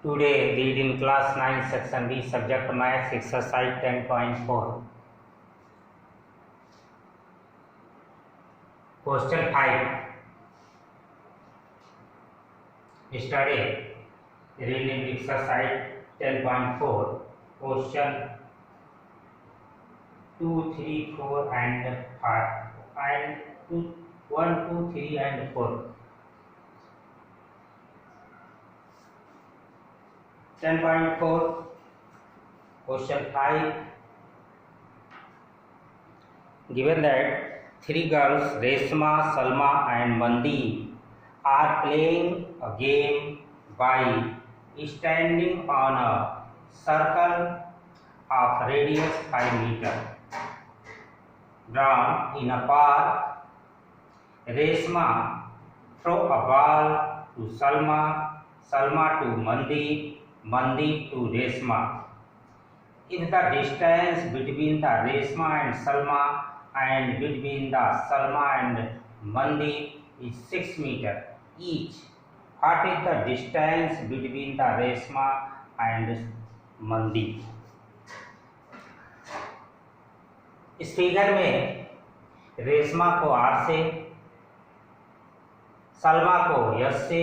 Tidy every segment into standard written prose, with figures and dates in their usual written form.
Today read in class 9 section B subject maths exercise 10.4. Question 5. Study read in exercise 10.4. Question 2, 3, 4 and 5 and 1, 2, 3 and 4. 10.4 question 5. Given that three girls Reshma, Salma and Mandi are playing a game by standing on a circle of radius 5 meters drawn in a park. Reshma throw a ball to Salma, Salma to Mandi, Mandi to Reshma. If the distance between the Reshma and Salma and between the Salma and Mandi is 6 meters each, what is the distance between the Reshma and Mandi? इस figure में रेशमा को R से, सलमा को S से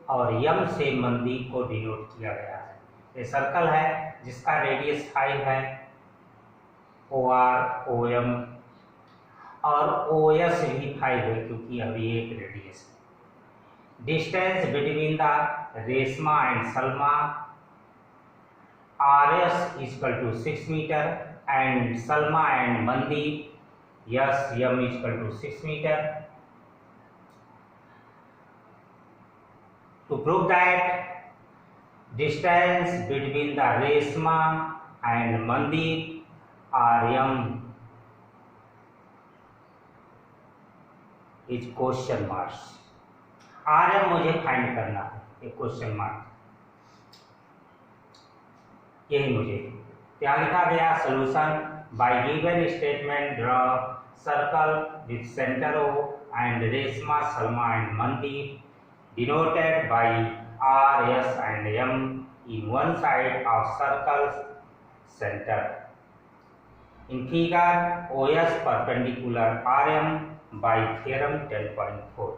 और M से मंदी को डिनोट किया गया है। ये सर्कल है जिसका रेडियस 5 है, OR, OM और OS भी 5 है क्योंकि अभी एक रेडियस है। Distance between the Reshma and Salma RS equal to 6 metre and Salma and Mandi SM equal to 6 meter. To prove that distance between the Reshma and Mandi RM is question marks. RM मुझे find करना है, ये question mark, यही मुझे यहाँ लिखा गया solution bye given statement draw circle with centre O and Reshma, Salma and Mandi denoted by R, S and M in one side of circle's center. In figure OS perpendicular RM by theorem 10.4.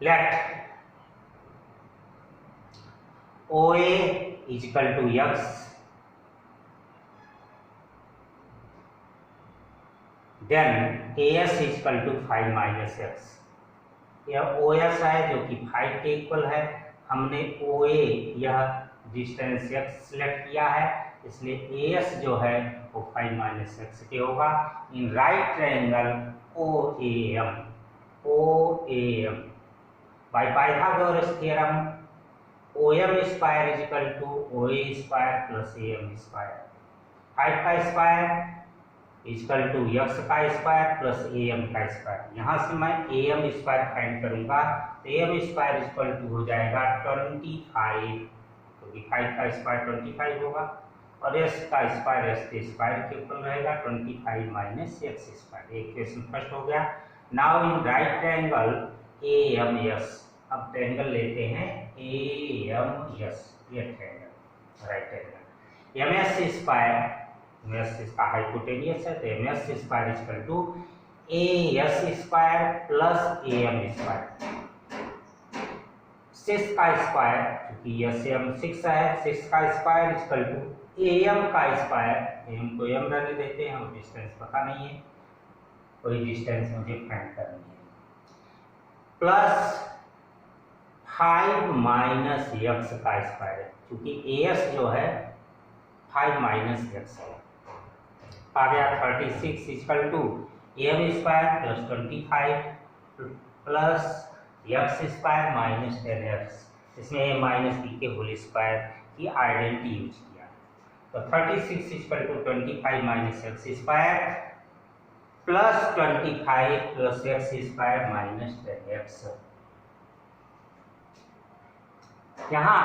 Let OA is equal to X, then AS is equal to 5 minus X. यह OS है जो कि 5 के equal है। हमने OA यह distance X select किया है, इसलिए AS जो है वो 5 माइनस X के होगा। In right triangle OAM by Pythagoras theorem OM square is equal to OA square plus AM square. 5 का square is equal to X का स्क्वायर प्लस AM का स्क्वायर। यहाँ से मैं AM स्क्वायर फाइंड करूंगा तो AM square is equal to हो जाएगा 25, क्योंकि 5 का स्क्वायर 25 होगा और S का स्क्वायर S के स्क्वायर के इक्वल रहेगा 25 माइनस X स्क्वायर। एक क्वेश्चन फर्स्ट हो गया। Now in right triangle AMS, अब ट्रायंगल लेते हैं AMS, ये triangle right triangle. MS square, MS इसका हाइपोटेनियस है तो MS square equal to AS square plus AM square. 6 का स्क्वायर, क्योंकि SM 6 है, 6 का स्क्वायर इक्वल टू AM का स्क्वायर। AM को M रहने देते हैं और डिस्टेंस पता नहीं है, कोई डिस्टेंस मुझे फाइंड करनी है, प्लस 5 माइनस X का स्क्वायर है, क्योंकि AS जो है 5 माइनस X है। आ गया 36 equal to AM square plus 25 plus X square minus 10X। इसमें A माइनस B के होल स्क्वायर की आइडेंटिटी यूज किया। तो 36 equal to 25 minus X square plus 25 plus X square minus 10X। यहाँ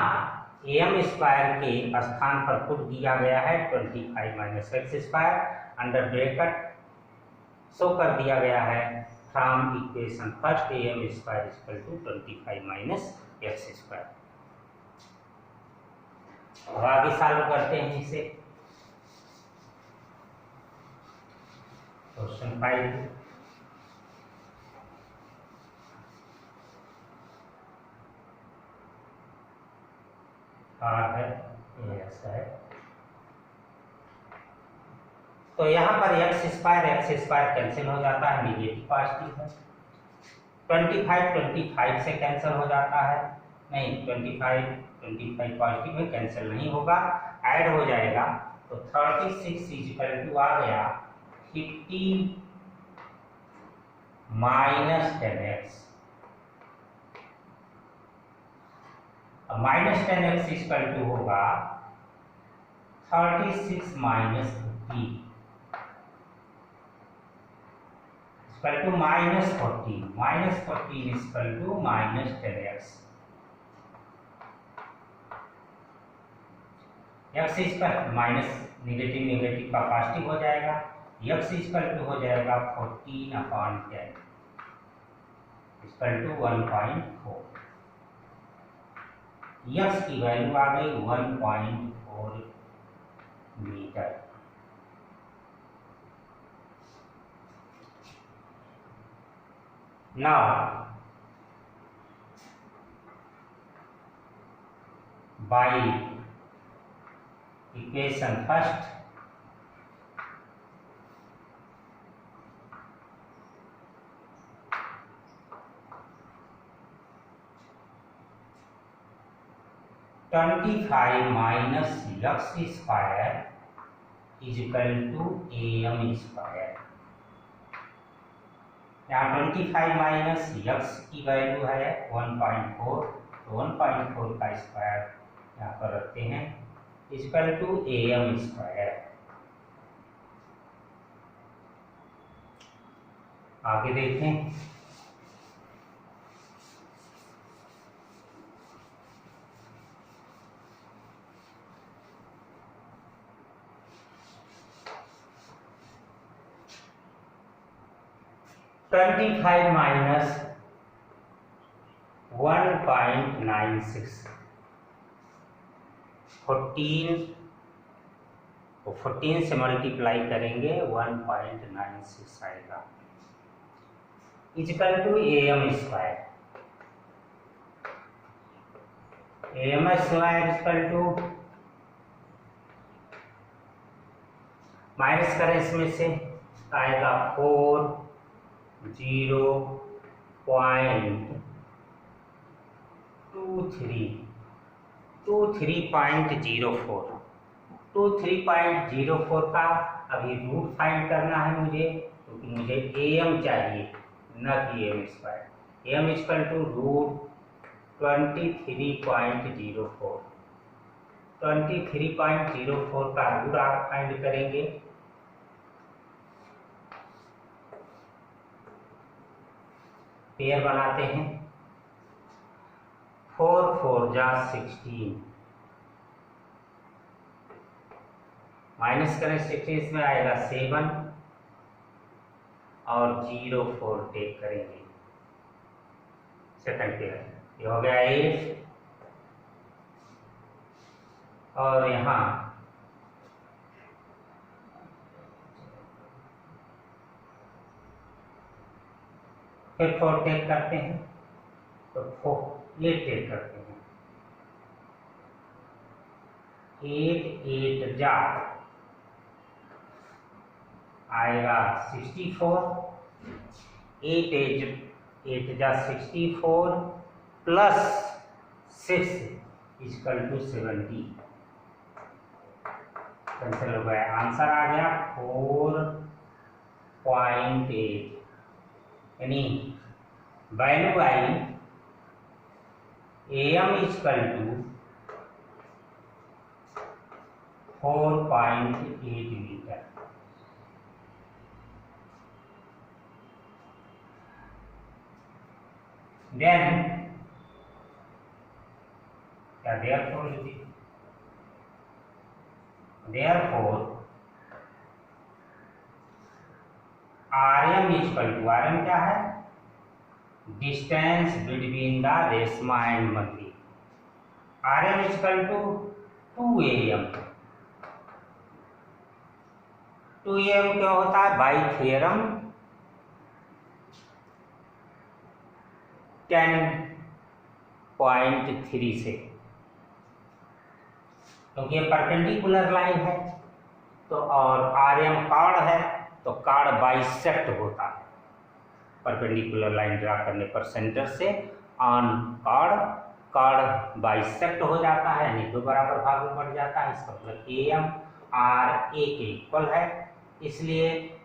AM स्क्वायर के स्थान पर पुट दिया गया है 25 minus X square, under bracket show कर दिया गया है from equation first am square equal to 25 minus x square. अब आगे सॉल्व करते हैं इसे। क्वेश्चन 5 है, ये ऐसा है। तो यहाँ पर एक्स स्क्वायर कैंसिल हो जाता है, निगेटिव पॉजिटिव है। 25 से कैंसिल हो जाता है, नहीं 25 पॉजिटिव में कैंसिल नहीं होगा, ऐड हो जाएगा। तो 36 इक्वल टू आ गया 50 माइनस 10x। अब माइनस 10x इक्वल टू होगा 36 minus 50 equal to minus 14 equal to minus 10x। x equal minus negative का पॉजिटिव हो जाएगा, x इक्वल टू हो जाएगा 14/10 इक्वल टू 1.4। x की वैल्यू आ गई 1.4 metre. Now, by equation first, (25 minus x square is equal to am square). यहाँ 25 minus x की वैल्यू है 1.4, तो 1.4 का स्क्वायर यहाँ पर रखते हैं इक्वल टू am स्क्वायर। आगे देखें, (25 माइनस 1.96) 14 से मल्टीप्लाई करेंगे 1.96 आएगा equal to am square. am square equal to minus करें इसमें से आएगा 23.04 का अभी रूट फाइंड करना है मुझे, क्योंकि मुझे am चाहिए न कि am square. am equal to root 23.04 का रूट फाइंड करेंगे। पेयर बनाते हैं, 4 4 जा 16, माइनस करें 16 इसमें आएगा 7 और 0 4 टेक करेंगे सेकंड पेयर, ये हो गया 8 और यहाँ फिर 4 टेक करते हैं, तो 8 टेक करते हैं, 8 8 जा आएगा 64, 8 8 जा 64 प्लस 6 इक्वल टू 70 कैंसिल हो गया, आंसर आ गया 4.8, यानी वैल्यू आई am equal to 4.8 metre. Then क्या therefore rm equal to, rm क्या है distance between the Resma and Mandir. RM is equal to 2am. 2am क्या होता है? बाई थ्योरम 10.3 से, क्योंकि ये परपेंडिकुलर लाइन है तो, और RM कार्ड है तो कार्ड बाइसेक्ट होता है परपेंडिकुलर लाइन ड्रा करने पर सेंटर से ऑन कार्ड बाइसेक्ट हो जाता है, यानी दो बराबर भाग में बढ़ जाता है। इसका मतलब AM RA के इक्वल है, इसलिए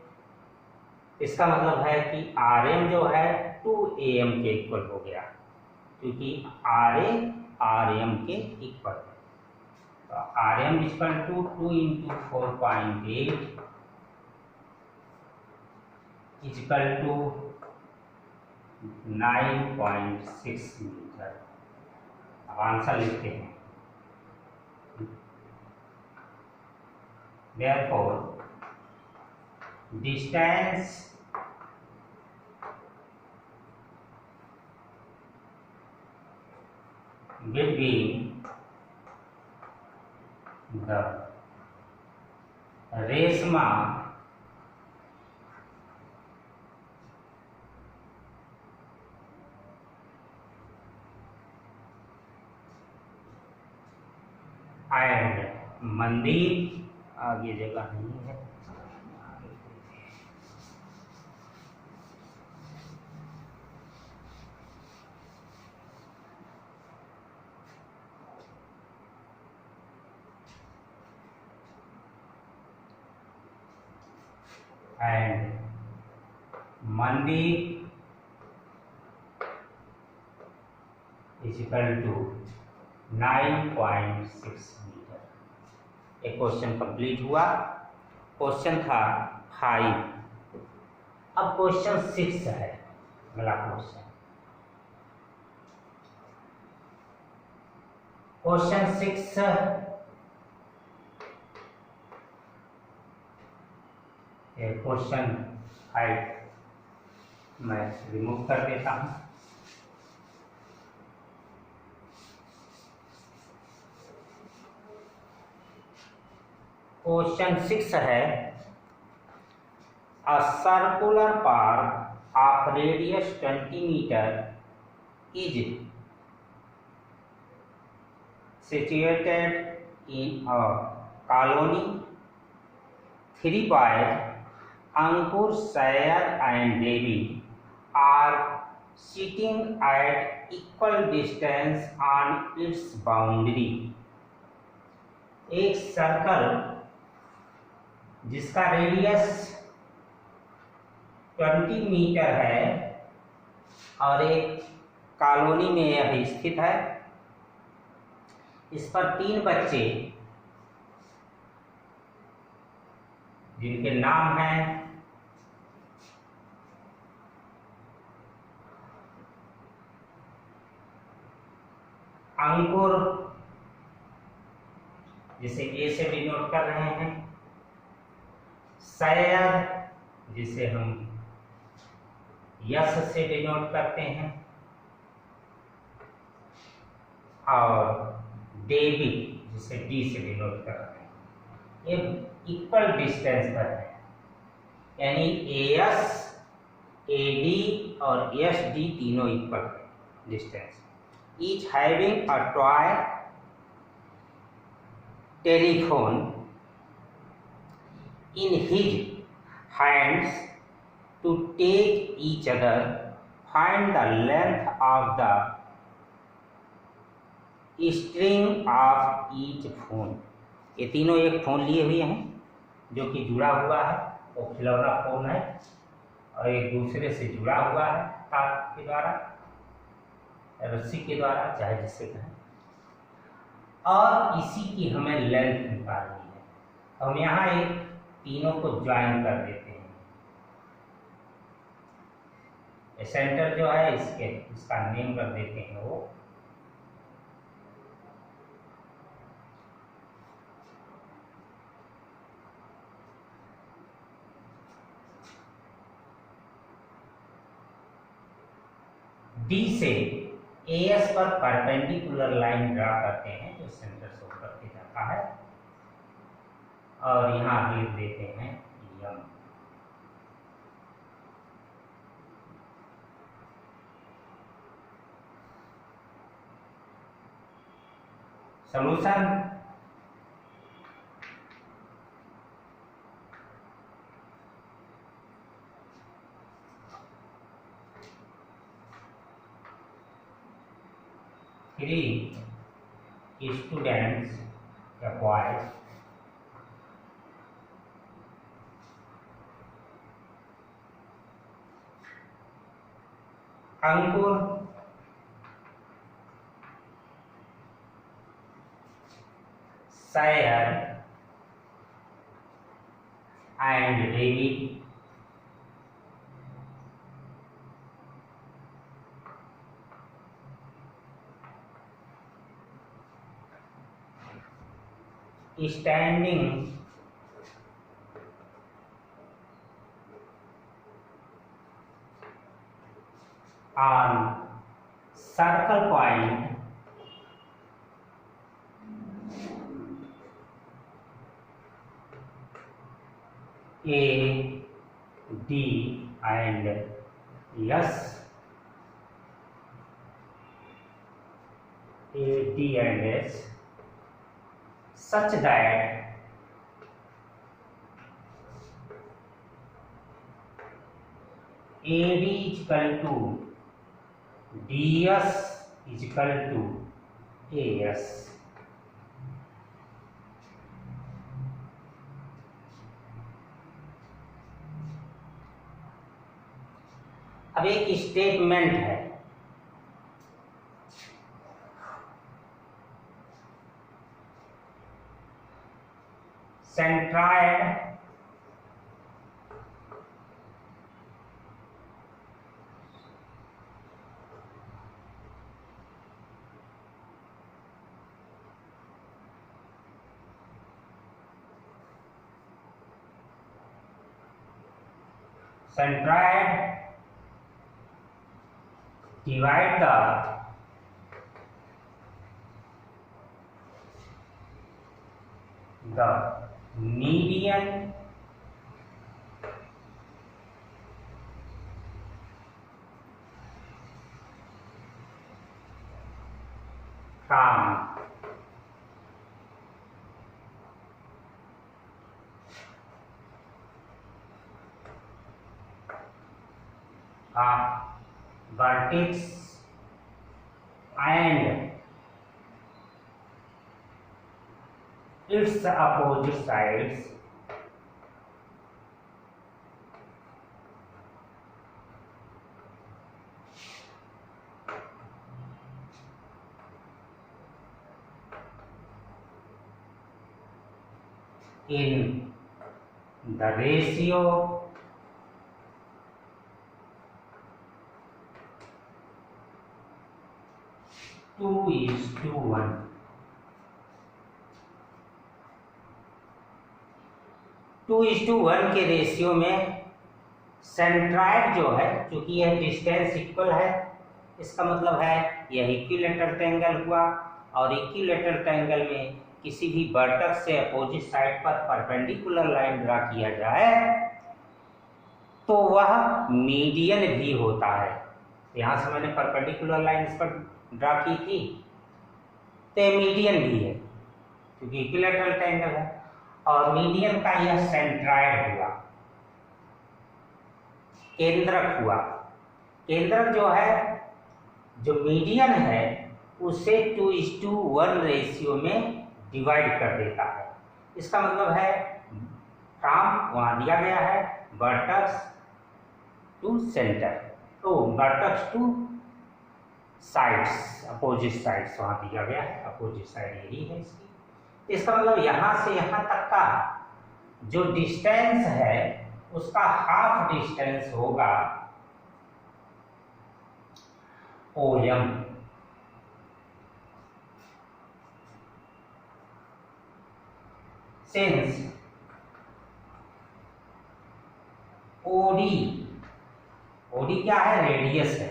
इसका मतलब है कि RM जो है 2AM के इक्वल हो गया, क्योंकि RA RM के इक्वल है। तो RM equal to 2 × 4.8 equal to 9.6 metre. अब आंसर लिखते हैं। Therefore, distance between the Resma and मंदिर, आगे जगह नहीं है, and मंदिर is equal to 9.6 मीटर। एक क्वेश्चन कंप्लीट हुआ। क्वेश्चन था 5। अब क्वेश्चन 6 है अगला क्वेश्चन। क्वेश्चन 6 क्वेश्चन 5 मैं रिमूव कर देता हूं। क्वेश्चन 6 है, a circular park of radius 20 metre is situated in a colony. 3 boys, Ankur, Sayar and Devi, are sitting at equal distance on its boundary. एक सर्कल जिसका radius 20 metre है और एक कॉलोनी में यह स्थित है। इस पर 3 बच्चे जिनके नाम हैं अंकुर, जिसे ए से डिनोट कर रहे हैं, सैयद जिसे हम यस से डिनोट करते हैं, और डेवी जिसे डी से डिनोट करते हैं। ये इक्वल डिस्टेंस पर है, यानी एएस, एडी और एसडी तीनों equal distance. Each having a toy telephone in his hands to take each other, find the length of the string of each phone. ये तीनों एक फोन लिए हुए हैं जो कि जुड़ा हुआ है, वो खिलौना फोन है और एक दूसरे से जुड़ा हुआ है तार के द्वारा, रस्सी के द्वारा, चाहे जिससे कहें, और इसी की हमें लेंथ निकालनी है। हम यहाँ एक तीनों को ज्वाइन कर देते हैं। सेंटर जो है इसका नेम कर देते हैं वो डी से एएस पर परपेंडिकुलर लाइन ड्रा करते हैं जो सेंटर से होकर के जाता है और यहाँ लिख देते हैं यम। Solution three students, the boys, Ankur, Syed and David standing on circle point A, D and S, A, D and S, such that AD is equal to DS is equal to AS. अब एक स्टेटमेंट है, centroid divide the median from vertex and its opposite sides in the ratio 2:1. Two is to one के ratio में centroid जो है, चूंकि यह distance equal है, इसका मतलब है यह इक्विलेटरल ट्रायंगल हुआ और इक्विलेटरल ट्रायंगल में किसी भी वर्टेक्स से अपोजिट साइड पर परपेंडिकुलर लाइन ड्रा किया जाए तो वह मीडियन भी होता है। यहाँ से मैंने परपेंडिकुलर लाइन इस पर ड्रा की थी तो मीडियन भी है क्योंकि इक्विलेटरल ट्रायंगल है और मीडियन का यह सेंट्रायड हुआ, केंद्रक हुआ। केंद्रक जो है, जो मीडियन है उसे 2:1 रेशियो में डिवाइड कर देता है। इसका मतलब है फ्रॉम वहां दिया गया है वर्टेक्स टू सेंटर, तो vertex two sides, opposite sides वहां दिया गया है, अपोजिट साइड यही है इसकी। इसका मतलब यहां से यहां तक का जो डिस्टेंस है उसका हाफ डिस्टेंस होगा OM। सिंस OD क्या है, रेडियस है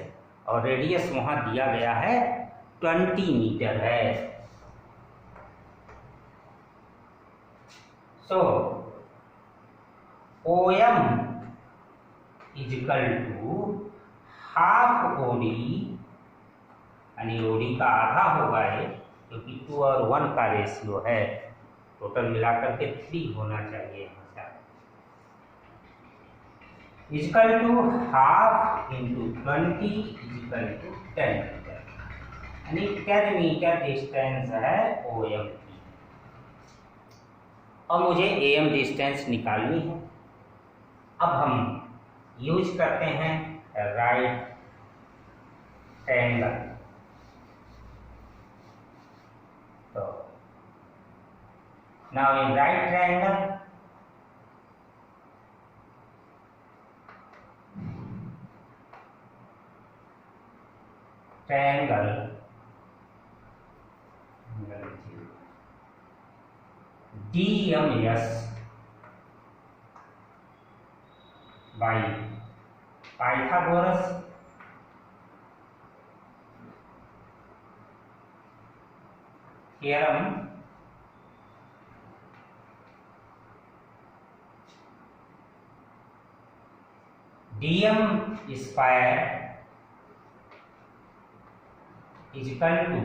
और रेडियस वहां दिया गया है 20 मीटर है। So OM is equal to half OD, यानी OD का आधा होगा ये, क्योंकि 2 और 1 का रेशियो है। टोटल मिलाकर के 3 होना चाहिए यहाँ से। Equal to half into 20 equal to 10 metre, यानी 10 मीटर डिस्टेंस है OM की। और मुझे AM डिस्टेंस निकालनी है। अब हम यूज करते हैं राइट ट्रायंगल। तो now in right triangle DMS by Pythagoras theorem DM square is equal to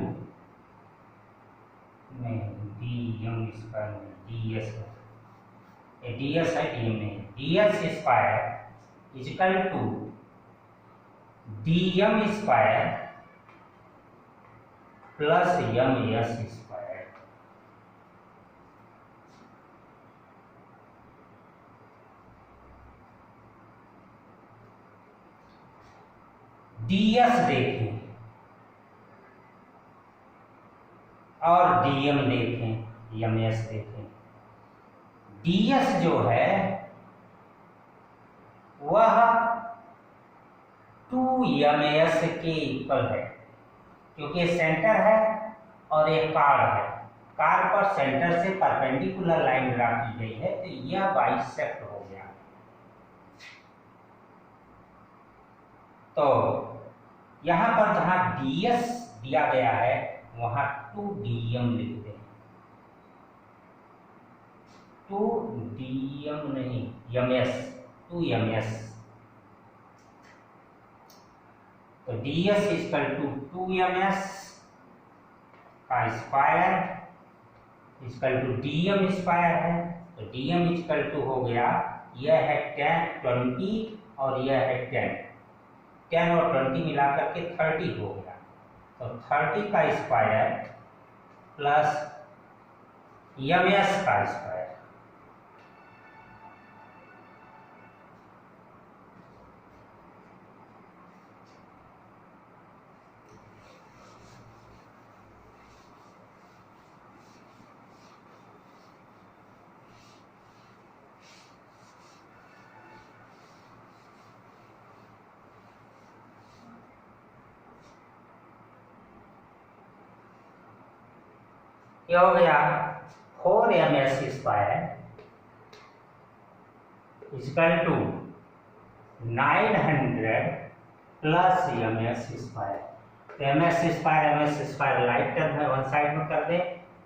DM square DS है, DS है DM में, DS square is equal to DM square plus MS square. DS देखें और DM देखें, MS देखें। DS जो है वह 2MS के इक्वल है, क्योंकि सेंटर है और एक कार है। कार पर सेंटर से परपेंडिकुलर लाइन ड्रा की गई है, तो यह बाइसेक्ट हो गया। तो यहां पर जहां DS दिया गया है वहां 2DM लिख दें। 2DM नहीं, MS, 2MS। तो DS इक्वल टू 2MS का square equal to DM square है। तो DM इक्वल टू हो गया, यह है 20 और यह है 10 और 20 मिलाकर के 30 हो गया। तो 30 का स्क्वायर प्लस MS का स्क्वायर। ये हो गया 4MS square equal to 900 plus MS square. तो MS स्क्वायर लाइट टर्म है, वन साइड में कर दे।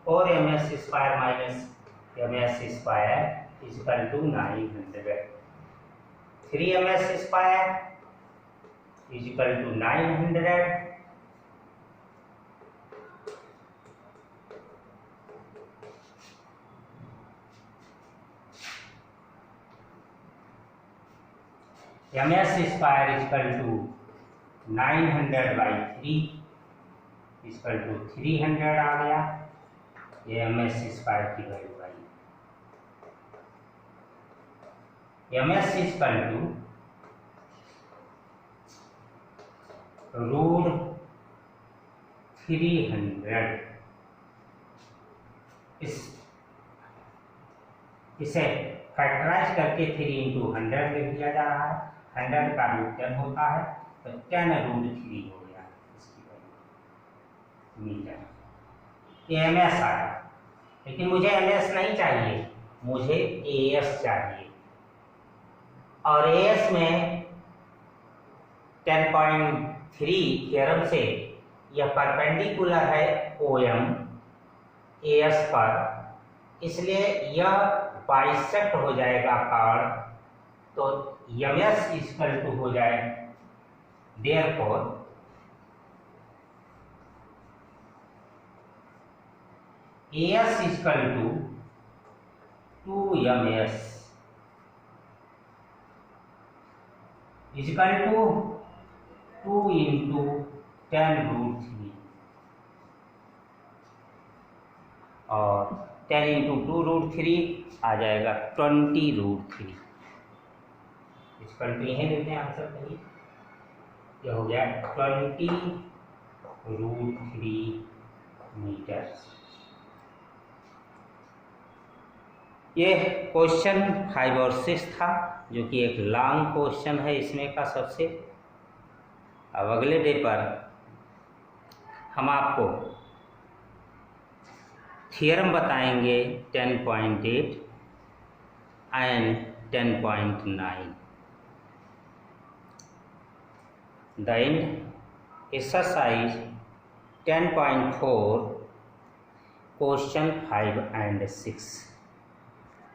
4MS square minus MS square equal to 900। 3MS square equal to 900 MS square equal to 900 by 3 equal to 300 आ गया। ये MS square की value आई। MS equal to √300। इसे फैक्टराइज करके 3 इंटू 100 लिख दिया जा रहा है। 100 का रूट 10 होता है, तो 10√3 हो गया इसकी वैल्यू मीटर। ये MS आया, लेकिन मुझे MS नहीं चाहिए, मुझे AS चाहिए। और AS में 10.5 थ्योरम से यह परपेंडिकुलर है OM AS पर, इसलिए यह बाइसेक्ट हो जाएगा कार्ड, तो MS इक्वल टू हो जाए, therefore AS equal to 2MS equal to 2 into 10√3 और 10 इंटू 2√3 आ जाएगा 20√3 इक्वल टू यही लिखते हैं आंसर कहीं, यह हो गया 20√3 मीटर। ये क्वेश्चन 5 और 6 था, जो कि एक लॉन्ग क्वेश्चन है इसमें का सबसे। अब अगले डे पर हम आपको थियरम बताएंगे 10.8 and 10.9। Then exercise 10.4 question 5 and 6।